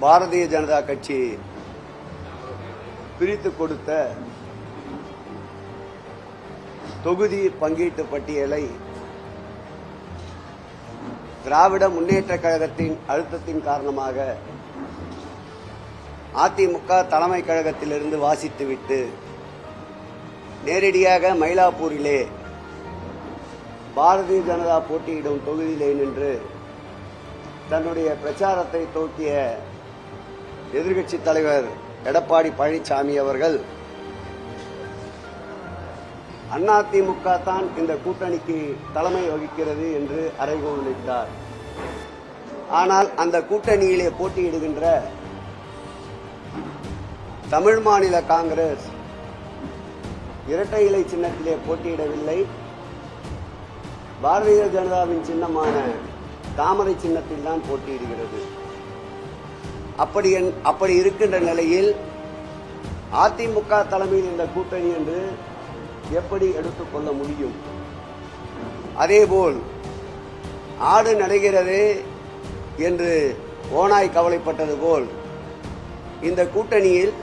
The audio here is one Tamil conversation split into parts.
பாரதிய ஜனதா கட்சி பிரித்து கொடுத்த தொகுதி பங்கீட்டு பட்டியலை திராவிட முன்னேற்றக் கழகத்தின் அழுத்தத்தின் காரணமாக அதிமுக தலைமை கழகத்திலிருந்து வாசித்துவிட்டு நேரடியாக மயிலாப்பூரிலே பாரதிய ஜனதா போட்டியிடும் தொகுதியிலே நின்று தன்னுடைய பிரச்சாரத்தை துவக்கிய எதிர்க்கட்சித் தலைவர் எடப்பாடி பழனிசாமி அவர்கள் அதிமுக தான் இந்த கூட்டணிக்கு தலைமை வகிக்கிறது என்று அறைகூவல் விட்டார். ஆனால் அந்த கூட்டணியிலே போட்டியிடுகின்ற தமிழ் மாநில காங்கிரஸ் இரட்டை இலை சின்னத்திலே போட்டியிடவில்லை, பாரதிய ஜனதாவின் சின்னமான தாமரை சின்னத்தில் தான் போட்டியிடுகிறது. அப்படி இருக்கின்ற நிலையில் அதிமுக தலைமையில் இந்த கூட்டணி என்று எப்படி எடுத்துக்கொள்ள முடியும்? அதேபோல் ஆடு நடைகிறது என்று ஓநாய் கவலைப்பட்டது போல் இந்த கூட்டணியில்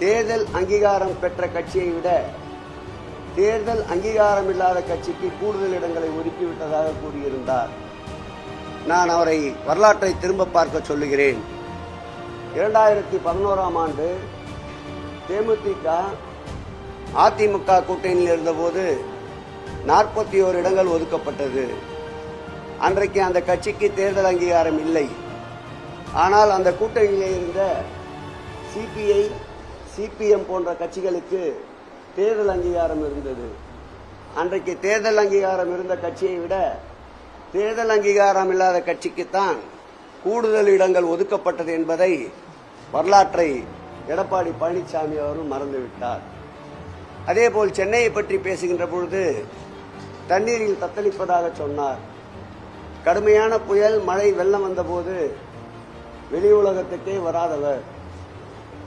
தேர்தல் அங்கீகாரம் பெற்ற கட்சியை விட தேர்தல் அங்கீகாரம் இல்லாத கட்சிக்கு கூடுதல் இடங்களை ஒதுக்கிவிட்டதாக கூறியிருந்தார். நான் அவரை வரலாற்றை திரும்ப பார்க்க சொல்லுகிறேன். 2011ஆம் ஆண்டு தேமுதிக அதிமுக கூட்டணியில் இருந்தபோது 41 இடங்கள் ஒதுக்கப்பட்டது. அன்றைக்கு அந்த கட்சிக்கு தேர்தல் அங்கீகாரம் இல்லை. ஆனால் அந்த கூட்டணியிலே இருந்த சிபிஐ, சிபிஎம் போன்ற கட்சிகளுக்கு தேர்தல் அங்கீகாரம் இருந்தது. அன்றைக்கு தேர்தல் அங்கீகாரம் இருந்த கட்சியை விட தேர்தல் அங்கீகாரம் இல்லாத கட்சிக்குத்தான் கூடுதல் இடங்கள் ஒதுக்கப்பட்டது என்பதை வரலாற்றை எடப்பாடி பழனிசாமி அவர்கள் மறந்துவிட்டார். அதேபோல் சென்னையை பற்றி பேசுகின்ற பொழுது தண்ணீரில் தத்தளிப்பதாக சொன்னார். கடுமையான புயல், மழை, வெள்ளம் வந்தபோது வெளி உலகத்துக்கே வராதவர்.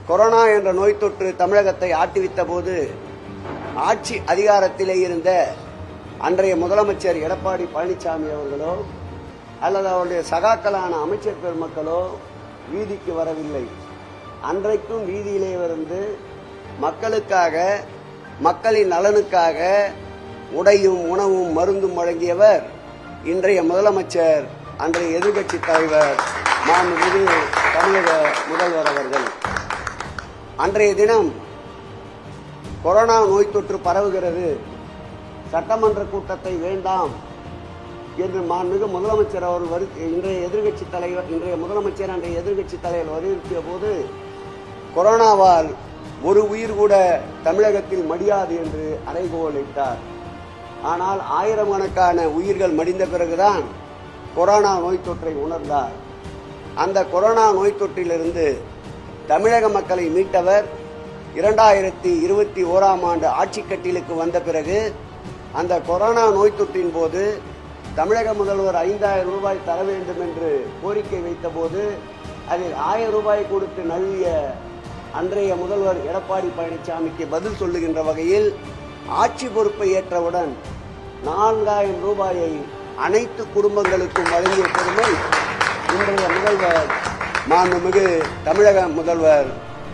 கொரோனா என்ற நோய் தொற்று தமிழகத்தை ஆட்டிவித்த போது ஆட்சி அதிகாரத்திலே இருந்த அன்றைய முதலமைச்சர் எடப்பாடி பழனிசாமி அவர்களோ அல்லது அவருடைய சகாக்களான அமைச்சர் பெருமக்களோ வீதிக்கு வரவில்லை. அன்றைக்கும் வீதியிலே இருந்து மக்களுக்காக, மக்களின் நலனுக்காக உடையும் உணவும் மருந்தும் வழங்கியவர் இன்றைய முதலமைச்சர், அன்றைய எதிர்க்கட்சித் தலைவர் மாண்புமிகு தமிழக முதல்வர் அவர்கள். அன்றைய தினம் கொரோனா நோய் தொற்று பரவுகிறது, சட்டமன்ற கூட்டத்தை வேண்டாம் என்று மாண்புமிகு முதலமைச்சர் அவர் இன்றைய எதிர்க்கட்சித் தலைவர், இன்றைய முதலமைச்சர் அன்றைய எதிர்க்கட்சித் தலைவர் வலியுறுத்திய போது கொரோனாவால் ஒரு உயிர் கூட தமிழகத்தில் மடியாது என்று அறைகோவல் இட்டார். ஆனால் ஆயிரக்கணக்கான உயிர்கள் மடிந்த பிறகுதான் கொரோனா நோய் தொற்றை உணர்ந்தார். அந்த கொரோனா நோய் தொற்றிலிருந்து தமிழக மக்களை மீட்டவர் 2021ஆம் ஆண்டு ஆட்சி கட்டிலுக்கு வந்த பிறகு அந்த கொரோனா நோய் தொற்றின் போது தமிழக முதல்வர் 5000 ரூபாய் தர வேண்டும் என்று கோரிக்கை வைத்த போது அதில் 1000 ரூபாய் கொடுத்து நழுவிய அன்றைய முதல்வர் எடப்பாடி பழனிசாமிக்கு பதில் சொல்லுகின்ற வகையில் ஆட்சி பொறுப்பை ஏற்றவுடன் 4000 ரூபாயை அனைத்து குடும்பங்களுக்கும் வழங்கிய பெருமை இன்றைய முதல்வர் மாண்புமிகு தமிழக முதல்வர்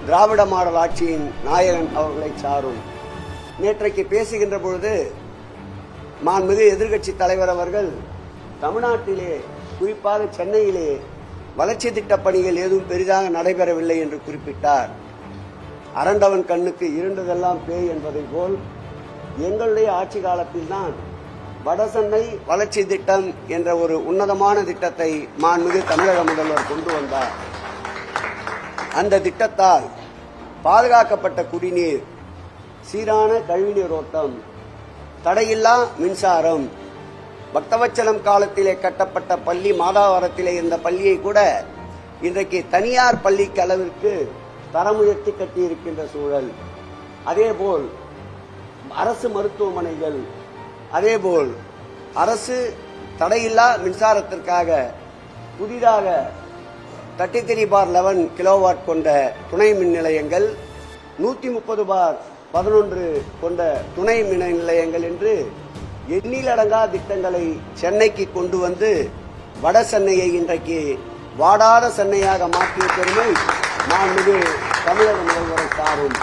திராவிட மாடல் ஆட்சியின் நாயகன் அவர்களை சாரும். நேற்றைக்கு பேசுகின்ற பொழுது மாண்புமிகு எதிர்க்கட்சித் தலைவர் அவர்கள் தமிழ்நாட்டிலே, குறிப்பாக சென்னையிலே வளர்ச்சி திட்டப் பணிகள் எதுவும் பெரிதாக நடைபெறவில்லை என்று குறிப்பிட்டார். அரண்டவன் கண்ணுக்கு இருண்டதெல்லாம் பேய் என்பதை போல் எங்களுடைய ஆட்சி காலத்தில் தான் வடசென்னை வளர்ச்சி திட்டம் என்ற ஒரு உன்னதமான திட்டத்தை மாண்புமிகு தமிழக முதல்வர் கொண்டு வந்தார். அந்த திட்டத்தால் பாதுகாக்கப்பட்ட குடிநீர், சீரான கழிவுநீர் ஓட்டம், தடையில்லா மின்சாரம், பக்தவச்சலம் காலத்திலே கட்டப்பட்ட பள்ளி, மாதாவரத்திலே இருந்த பள்ளியை கூட இன்றைக்கு தனியார் பள்ளிக்கு அளவிற்கு தரம் உயர்த்தி கட்டியிருக்கின்ற சூழல். அதேபோல் அரசு மருத்துவமனைகள், அதேபோல் அரசு தடையில்லா மின்சாரத்திற்காக புதிதாக 33/11 கிலோவாட் கொண்ட துணை மின் நிலையங்கள், 130/11 கொண்ட துணை மின் நிலையங்கள் என்று எண்ணிலடங்கா திட்டங்களை சென்னைக்கு கொண்டு வந்து வட சென்னையை இன்றைக்கு வாடாத சென்னையாக மாற்றிய பெருமை மாண்புமிகு தமிழக முதல்வரை சாரும்.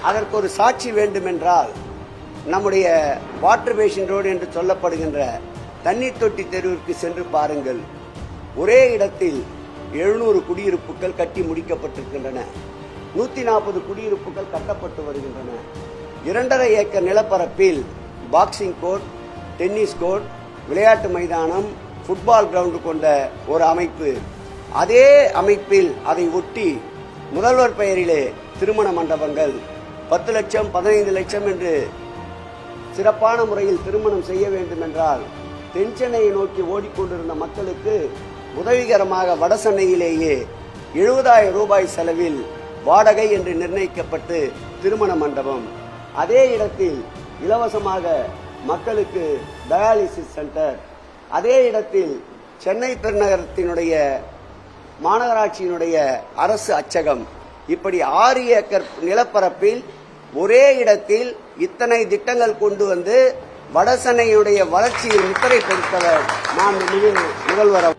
அதற்கு ஒரு சாட்சி வேண்டுமென்றால் நம்முடைய வாட்டர் பேசின் ரோடு என்று சொல்லப்படுகின்ற தண்ணீர் தொட்டி தெருவிற்கு சென்று பாருங்கள். ஒரே இடத்தில் 700 குடியிருப்புகள் கட்டி முடிக்கப்பட்டிருக்கின்றன. 140 குடியிருப்புகள் கட்டப்பட்டு வருகின்றன. 2.5 ஏக்கர் நிலப்பரப்பில் பாக்ஸிங் கோர்ட், டென்னிஸ் கோர்ட், விளையாட்டு மைதானம், ஃபுட்பால் கிரவுண்ட் கொண்ட ஒரு அமைப்பு. அதே அமைப்பில் அதை ஒட்டி முதல்வர் பெயரிலே திருமண மண்டபங்கள் 10 லட்சம் 15 லட்சம் என்று சிறப்பான முறையில் திருமணம் செய்ய வேண்டும் என்றால் தென் சென்னையை நோக்கி ஓடிக்கொண்டிருந்த மக்களுக்கு உதவிகரமாக வட சென்னையிலேயே 70,000 ரூபாய் செலவில் வாடகை என்று நிர்ணயிக்கப்பட்டு திருமண மண்டபம். அதே இடத்தில் இலவசமாக மக்களுக்கு டயாலிசிஸ் சென்டர். அதே இடத்தில் சென்னை பெருநகரத்தினுடைய மாநகராட்சியினுடைய அரசு அச்சகம். இப்படி 6 ஏக்கர் நிலப்பரப்பில் ஒரே இடத்தில் இத்தனை திட்டங்கள் கொண்டு வந்து வட சென்னையுடைய வளர்ச்சியில் முத்திரை கொடுத்தவர் மாண்புமிகு முதல்வர்.